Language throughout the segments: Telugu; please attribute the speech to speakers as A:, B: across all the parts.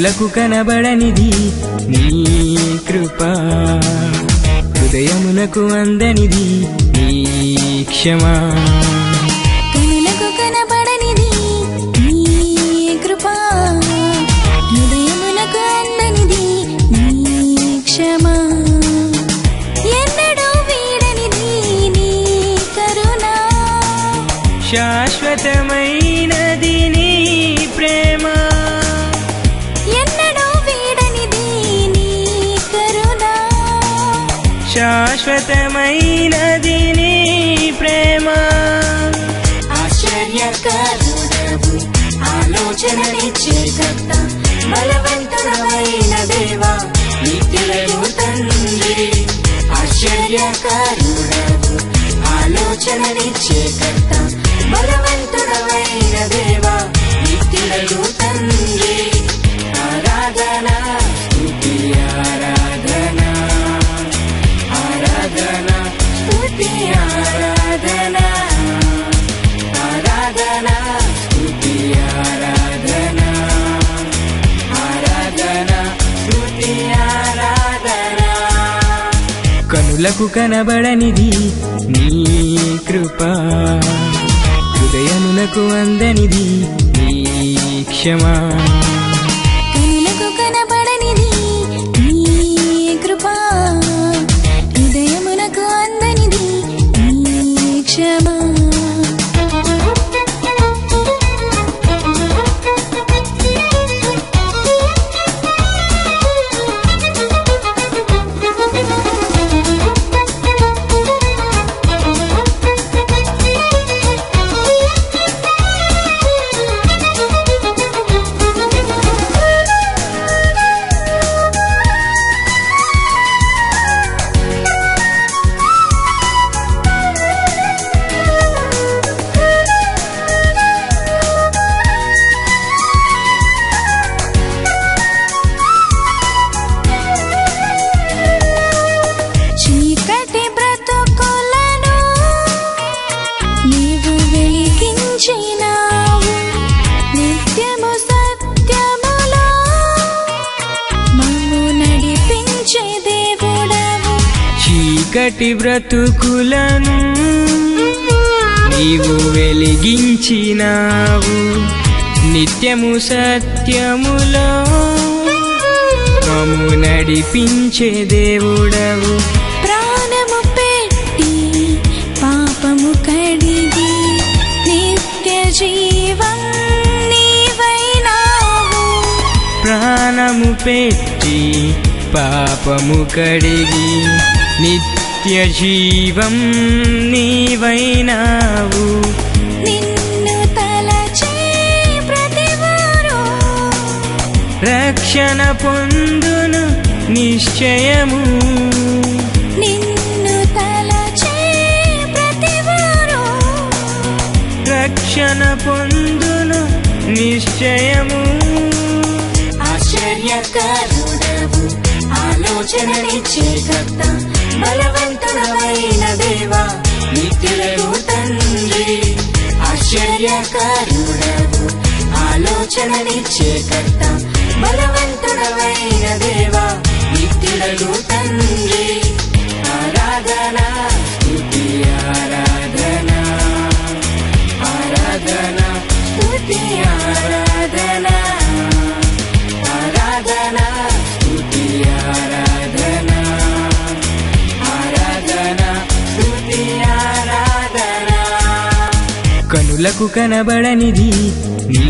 A: కనులకు కనబడనిది నీ కృప, హృదయమునకు అందనిది నీ క్షమా.
B: కనులకు కనబడనిది నీ కృప, హృదయమునకు అందనిది నీ క్షమా. ఎన్నడూ వీడనిది నీ కరుణ,
A: శాశ్వతమైనది నీ ప్రేమ.
B: ఎన్నడూ వీడనిది నీ కరుణ,
A: శాశ్వతమైనది నీ ప్రేమ.
B: ఆశ్చర్యకరుడవు, ఆలోచననిచ్చే కర్త, బలవంతుడవైన దేవా, నిత్యుడవు తండ్రి. ఆశ్చర్యకరుడవు, ఆలోచననిచ్చే కర్త, బలవంతుడవైన దేవా, నిత్యుడవు తండ్రి. ఆరాధన స్తుతి ఆరాధన, ఆరాధన స్తుతి ఆరాధన, ఆరాధన స్తుతి ఆరాధన, ఆరాధన స్తుతి ఆరాధన.
A: కనులకు కనబడనిది నీ కృప, హృదయమునకు అందనిది నీ క్షమా.
B: కనులకు కనబడనిది నీ కృప, హృదయమునకు అందనిది నీ క్షమా. చీకటి బ్రతుకులను నీవు వెలిగించినావు, నిత్యము సత్యములో మమ్ము నడిపించే దేవుడవు.
A: చీకటి బ్రతుకులను నీవు వెలిగించినావు, నిత్యము సత్యములో మమ్ము నడిపించే దేవుడవు.
B: ప్రాణము పెట్టి పాపము కడిగి నిత్య జీవం నీవైనావు.
A: ప్రాణము పెట్టి పాపము కడిగి నిత్య జీవం నీవైనావు.
B: నిన్ను తలచే ప్రతివారు
A: రక్షణ పొందును నిశ్చయము,
B: నిన్ను తలచే ప్రతివారు
A: రక్షణ పొందును నిశ్చయము.
B: ఆశ్చర్యకరుడవు, ఆలోచననిచ్చే కర్త, బలవంతుడవైన దేవా, నిత్యుడవు తండ్రి. ఆశ్చర్యకరుడవు, ఆలోచననిచ్చే కర్త, బలవంతుడవైన దేవా, నిత్యుడవు తండ్రి. ఆరాధన స్తుతి ఆరాధన, ఆరాధన స్తుతి ఆరాధన, ఆరాధన స్తుతి ఆరాధన, ఆరాధన స్తుతి ఆరాధన.
A: కనులకు కనబడనిది నీ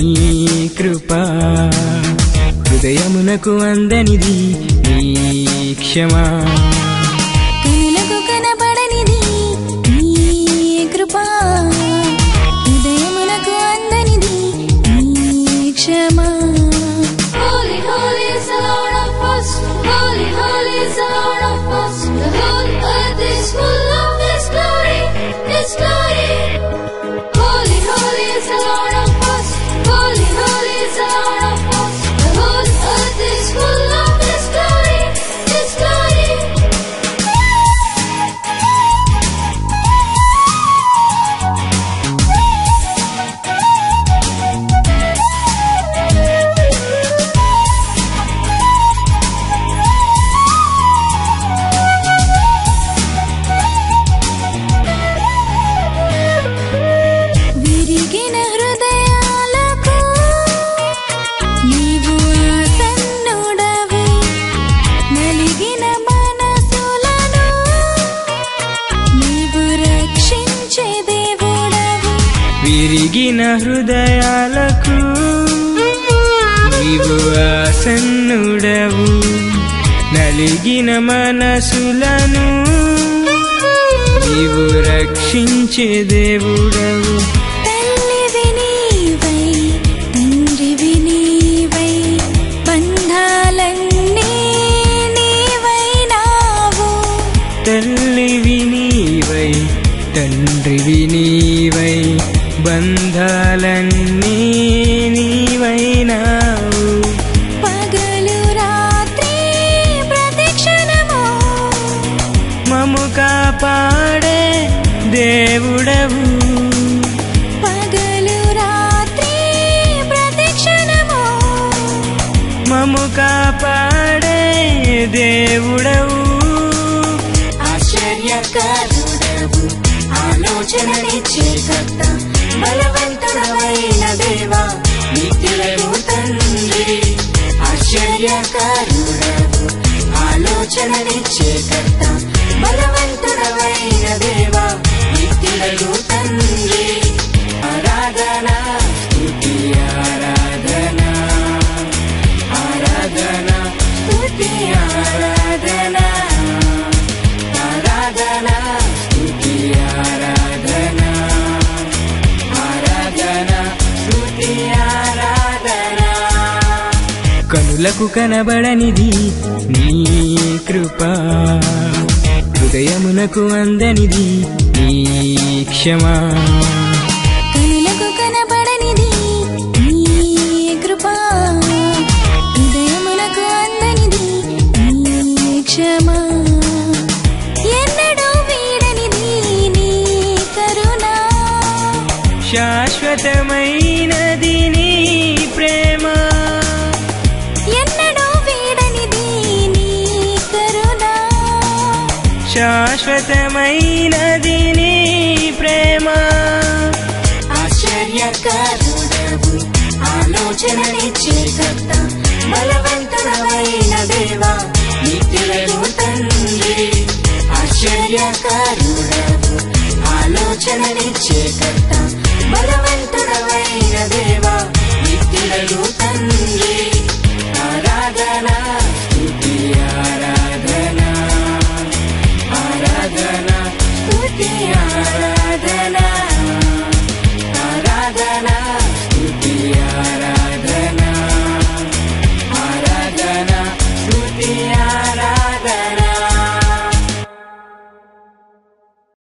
A: కృప, హృదయమునకు అందనిది నీ క్షమా.
B: కనులకు కనబడనిది నీ కృప, హృదయమునకు అందనిది నీ క్షమా.
C: Holy, holy is the Lord of hosts. Holy, holy is the Lord of hosts. The whole earth is full of His glory, His glory. Holy, holy is the Lord of hosts. Holy, holy is the Lord of hosts. The whole earth is full of His glory, His glory.
A: విరిగిన హృదయాలకు నీవు ఆసన్నుడవు, నలిగిన మనసులను నీవు రక్షించే దేవుడవు.
B: తల్లివి నీవై, తండ్రివి నీవై, బంధాలన్నీ నీవైనావు.
A: తల్లివి నీవై, తండ్రివి నీవై, బంధాలన్నీ నీవైనావు.
B: పగలు రాత్రి ప్రతిక్షణము
A: మము కాపాడే దేవుడవు.
B: పగలు రాత్రి ప్రతిక్షణము
A: మము కాపాడే దేవుడవు.
B: ఆశ్చర్యకరుడవు, ఆలోచననిచ్చే కర్త, బలవంతుడవైన దేవా, నిత్యుడవు తండ్రి. ఆశ్చర్యకరుడవు, ఆలోచననిచ్చే కర్త, బలవంతుడవైన దేవా, నిత్యుడవు తండ్రి. ఆరాధన స్తుతి ఆరాధన, ఆరాధన స్తుతి ఆరాధన, ఆరాధన స్తుతి ఆరాధన, ఆరాధన స్తుతి ఆరాధన. కనులకు కనబడనిది నీ కృప, హృదయమునకు అందనిది నీ క్షమా. కనులకు కనబడనిది నీ కృప, హృదయమునకు అందనిది నీ క్షమ. ఎన్నడూ వీడనిది నీ కరుణ,
A: శాశ్వతమైనది నీ ప్రేమ.
B: ఎన్నడూ వీడనిది నీ కరుణ,
A: శాశ్వతమైనది నీ ప్రేమ.
B: ఆశ్చర్యకరుడవు, ఆలోచననిచ్చే కర్త, బలవంతుడవైన దేవా, నిత్యుడవు తండ్రి. ఆశ్చర్యకరుడవు, ఆలోచననిచ్చే కర్త, బలవంతుడవైన దేవా,